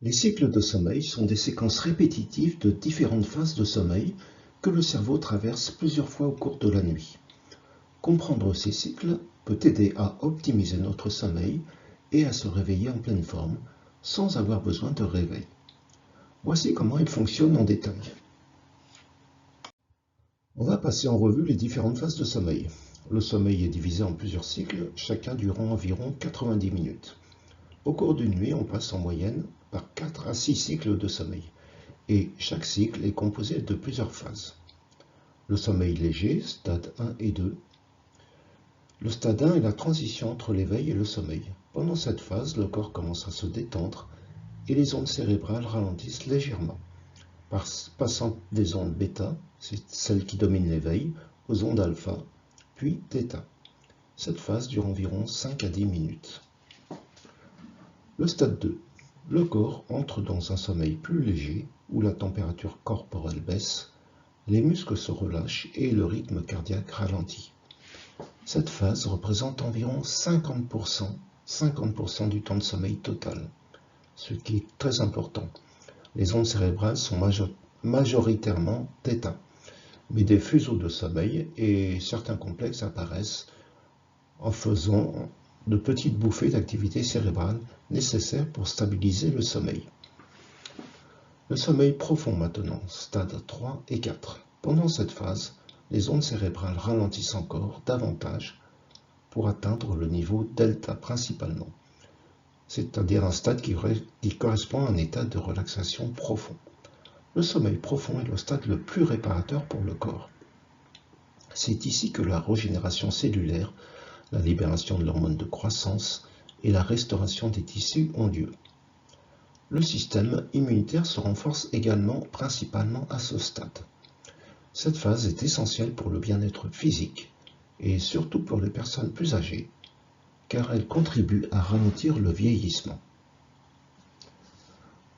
Les cycles de sommeil sont des séquences répétitives de différentes phases de sommeil que le cerveau traverse plusieurs fois au cours de la nuit. Comprendre ces cycles peut aider à optimiser notre sommeil et à se réveiller en pleine forme sans avoir besoin de réveil. Voici comment ils fonctionnent en détail. On va passer en revue les différentes phases de sommeil. Le sommeil est divisé en plusieurs cycles, chacun durant environ 90 minutes. Au cours d'une nuit, on passe en moyenne par 4 à 6 cycles de sommeil, et chaque cycle est composé de plusieurs phases. Le sommeil léger, stade 1 et 2. Le stade 1 est la transition entre l'éveil et le sommeil. Pendant cette phase, le corps commence à se détendre et les ondes cérébrales ralentissent légèrement, passant des ondes bêta, c'est celles qui dominent l'éveil, aux ondes alpha, puis θ. Cette phase dure environ 5 à 10 minutes. Le stade 2. Le corps entre dans un sommeil plus léger où la température corporelle baisse, les muscles se relâchent et le rythme cardiaque ralentit. Cette phase représente environ 50% du temps de sommeil total, ce qui est très important. Les ondes cérébrales sont majoritairement θ, mais des fuseaux de sommeil et certains complexes apparaissent en faisant de petites bouffées d'activité cérébrale nécessaires pour stabiliser le sommeil. Le sommeil profond maintenant, stade 3 et 4. Pendant cette phase, les ondes cérébrales ralentissent encore davantage pour atteindre le niveau delta principalement, c'est-à-dire un stade qui correspond à un état de relaxation profond. Le sommeil profond est le stade le plus réparateur pour le corps. C'est ici que la régénération cellulaire, la libération de l'hormone de croissance et la restauration des tissus ont lieu. Le système immunitaire se renforce également principalement à ce stade. Cette phase est essentielle pour le bien-être physique et surtout pour les personnes plus âgées, car elle contribue à ralentir le vieillissement.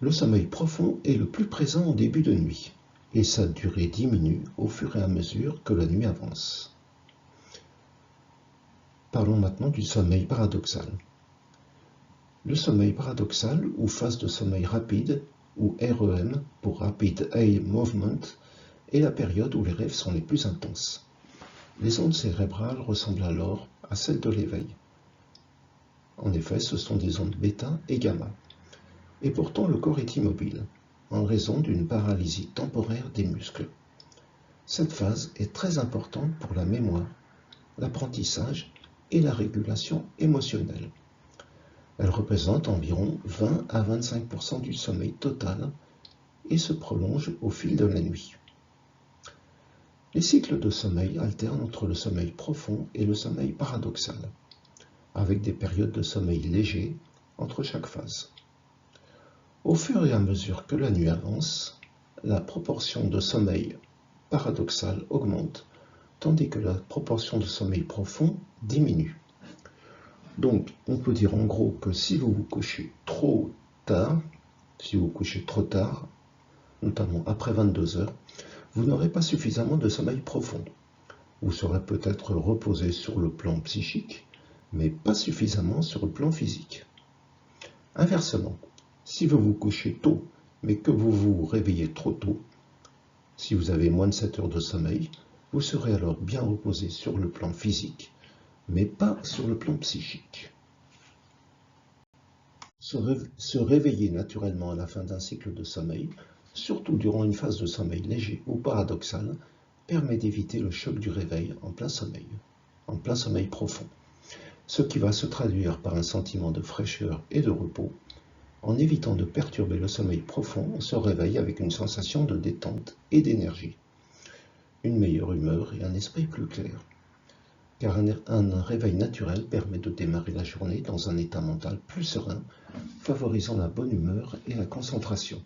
Le sommeil profond est le plus présent au début de nuit et sa durée diminue au fur et à mesure que la nuit avance. Parlons maintenant du sommeil paradoxal. Le sommeil paradoxal ou phase de sommeil rapide, ou REM pour Rapid Eye Movement, est la période où les rêves sont les plus intenses. Les ondes cérébrales ressemblent alors à celles de l'éveil. En effet, ce sont des ondes bêta et gamma. Et pourtant, le corps est immobile, en raison d'une paralysie temporaire des muscles. Cette phase est très importante pour la mémoire, l'apprentissage et la régulation émotionnelle. Elle représente environ 20 à 25% du sommeil total et se prolonge au fil de la nuit. Les cycles de sommeil alternent entre le sommeil profond et le sommeil paradoxal, avec des périodes de sommeil léger entre chaque phase. Au fur et à mesure que la nuit avance, la proportion de sommeil paradoxal augmente, tandis que la proportion de sommeil profond diminue. Donc, on peut dire en gros que si vous vous couchez trop tard, notamment après 22 heures, vous n'aurez pas suffisamment de sommeil profond. Vous serez peut-être reposé sur le plan psychique, mais pas suffisamment sur le plan physique. Inversement, si vous vous couchez tôt, mais que vous vous réveillez trop tôt, si vous avez moins de 7 heures de sommeil, vous serez alors bien reposé sur le plan physique, mais pas sur le plan psychique. Se réveiller naturellement à la fin d'un cycle de sommeil, surtout durant une phase de sommeil léger ou paradoxal, permet d'éviter le choc du réveil en plein sommeil profond, ce qui va se traduire par un sentiment de fraîcheur et de repos. En évitant de perturber le sommeil profond, on se réveille avec une sensation de détente et d'énergie, une meilleure humeur et un esprit plus clair. Car un réveil naturel permet de démarrer la journée dans un état mental plus serein, favorisant la bonne humeur et la concentration.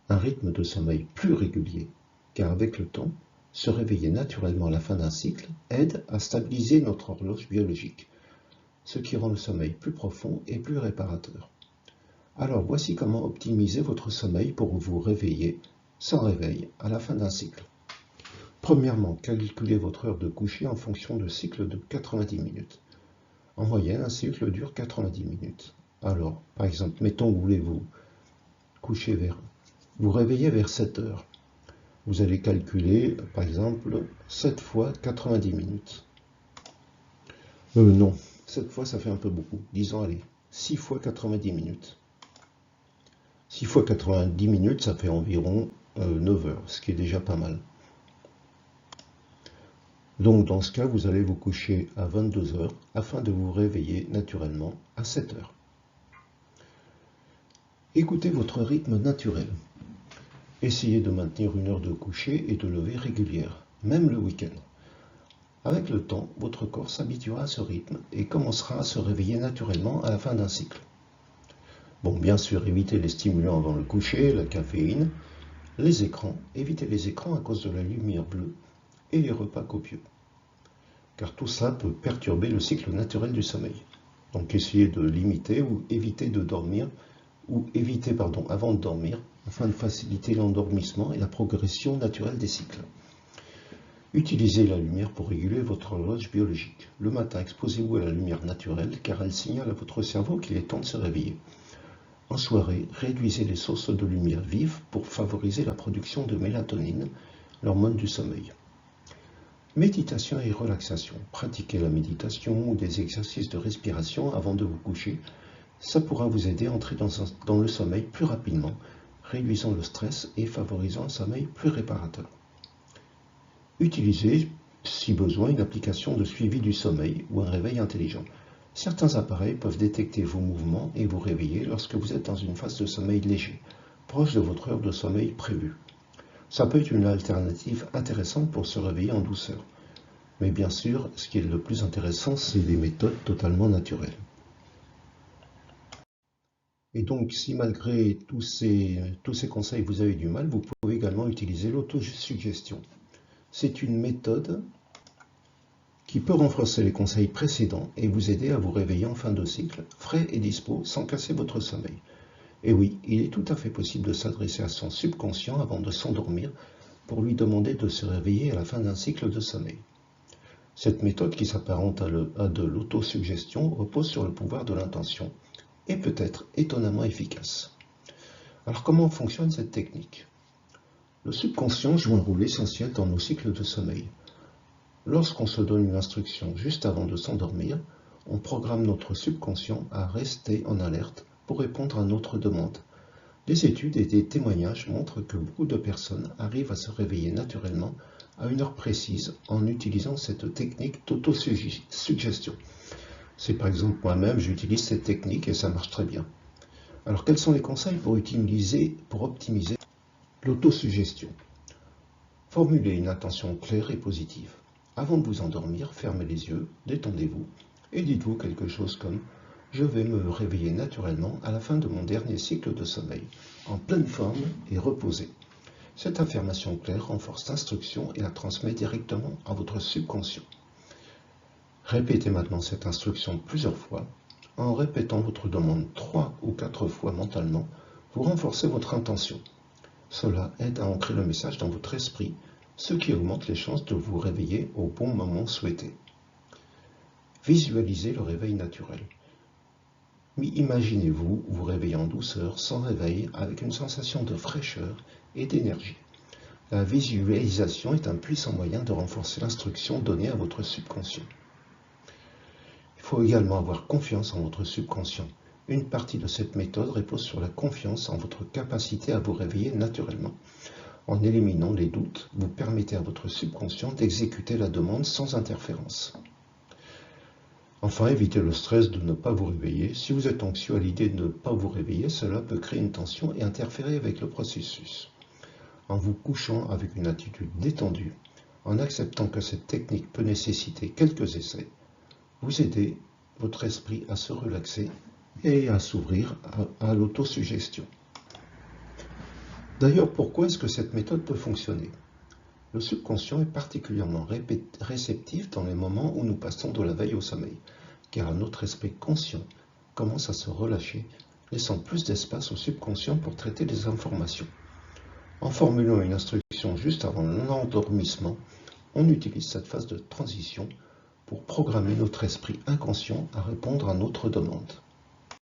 Un rythme de sommeil plus régulier, car avec le temps, se réveiller naturellement à la fin d'un cycle aide à stabiliser notre horloge biologique, ce qui rend le sommeil plus profond et plus réparateur. Alors voici comment optimiser votre sommeil pour vous réveiller sans réveil à la fin d'un cycle. Premièrement, calculez votre heure de coucher en fonction de cycles de 90 minutes. En moyenne, un cycle dure 90 minutes. Alors, par exemple, mettons, vous voulez vous coucher vous réveillez vers 7 heures. Vous allez calculer, par exemple, 7 fois 90 minutes. Non, 7 fois, ça fait un peu beaucoup. Disons, allez, 6 fois 90 minutes. 6 fois 90 minutes, ça fait environ 9 heures, ce qui est déjà pas mal. Donc, dans ce cas, vous allez vous coucher à 22 heures afin de vous réveiller naturellement à 7 heures. Écoutez votre rythme naturel. Essayez de maintenir une heure de coucher et de lever régulière, même le week-end. Avec le temps, votre corps s'habituera à ce rythme et commencera à se réveiller naturellement à la fin d'un cycle. Bon, bien sûr, évitez les stimulants avant le coucher, la caféine, les écrans. Évitez les écrans à cause de la lumière bleue et les repas copieux, car tout ça peut perturber le cycle naturel du sommeil. Donc essayez de limiter ou éviter de dormir, avant de dormir, afin de faciliter l'endormissement et la progression naturelle des cycles. Utilisez la lumière pour réguler votre horloge biologique. Le matin, exposez-vous à la lumière naturelle car elle signale à votre cerveau qu'il est temps de se réveiller. En soirée, réduisez les sources de lumière vive pour favoriser la production de mélatonine, l'hormone du sommeil. Méditation et relaxation. Pratiquez la méditation ou des exercices de respiration avant de vous coucher. Ça pourra vous aider à entrer dans le sommeil plus rapidement, réduisant le stress et favorisant un sommeil plus réparateur. Utilisez, si besoin, une application de suivi du sommeil ou un réveil intelligent. Certains appareils peuvent détecter vos mouvements et vous réveiller lorsque vous êtes dans une phase de sommeil léger, proche de votre heure de sommeil prévue. Ça peut être une alternative intéressante pour se réveiller en douceur. Mais bien sûr, ce qui est le plus intéressant, c'est les méthodes totalement naturelles. Et donc, si malgré tous ces conseils, vous avez du mal, vous pouvez également utiliser l'autosuggestion. C'est une méthode qui peut renforcer les conseils précédents et vous aider à vous réveiller en fin de cycle, frais et dispo, sans casser votre sommeil. Et oui, il est tout à fait possible de s'adresser à son subconscient avant de s'endormir pour lui demander de se réveiller à la fin d'un cycle de sommeil. Cette méthode qui s'apparente à de l'autosuggestion repose sur le pouvoir de l'intention et peut être étonnamment efficace. Alors comment fonctionne cette technique? Le subconscient joue un rôle essentiel dans nos cycles de sommeil. Lorsqu'on se donne une instruction juste avant de s'endormir, on programme notre subconscient à rester en alerte pour répondre à notre demande. Des études et des témoignages montrent que beaucoup de personnes arrivent à se réveiller naturellement à une heure précise en utilisant cette technique d'autosuggestion. C'est par exemple moi-même, j'utilise cette technique et ça marche très bien. Alors quels sont les conseils pour optimiser l'autosuggestion? Formulez une intention claire et positive. Avant de vous endormir, fermez les yeux, détendez-vous et dites-vous quelque chose comme « Je vais me réveiller naturellement à la fin de mon dernier cycle de sommeil, en pleine forme et reposé ». Cette affirmation claire renforce l'instruction et la transmet directement à votre subconscient. Répétez maintenant cette instruction plusieurs fois. En répétant votre demande 3 ou 4 fois mentalement, vous renforcez votre intention. Cela aide à ancrer le message dans votre esprit, ce qui augmente les chances de vous réveiller au bon moment souhaité. Visualisez le réveil naturel. Imaginez-vous vous réveiller en douceur, sans réveil, avec une sensation de fraîcheur et d'énergie. La visualisation est un puissant moyen de renforcer l'instruction donnée à votre subconscient. Il faut également avoir confiance en votre subconscient. Une partie de cette méthode repose sur la confiance en votre capacité à vous réveiller naturellement. En éliminant les doutes, vous permettez à votre subconscient d'exécuter la demande sans interférence. Enfin, évitez le stress de ne pas vous réveiller. Si vous êtes anxieux à l'idée de ne pas vous réveiller, cela peut créer une tension et interférer avec le processus. En vous couchant avec une attitude détendue, en acceptant que cette technique peut nécessiter quelques essais, vous aidez votre esprit à se relaxer et à s'ouvrir à l'autosuggestion. D'ailleurs, pourquoi est-ce que cette méthode peut fonctionner? Le subconscient est particulièrement réceptif dans les moments où nous passons de la veille au sommeil, car notre esprit conscient commence à se relâcher, laissant plus d'espace au subconscient pour traiter les informations. En formulant une instruction juste avant l'endormissement, on utilise cette phase de transition pour programmer notre esprit inconscient à répondre à notre demande.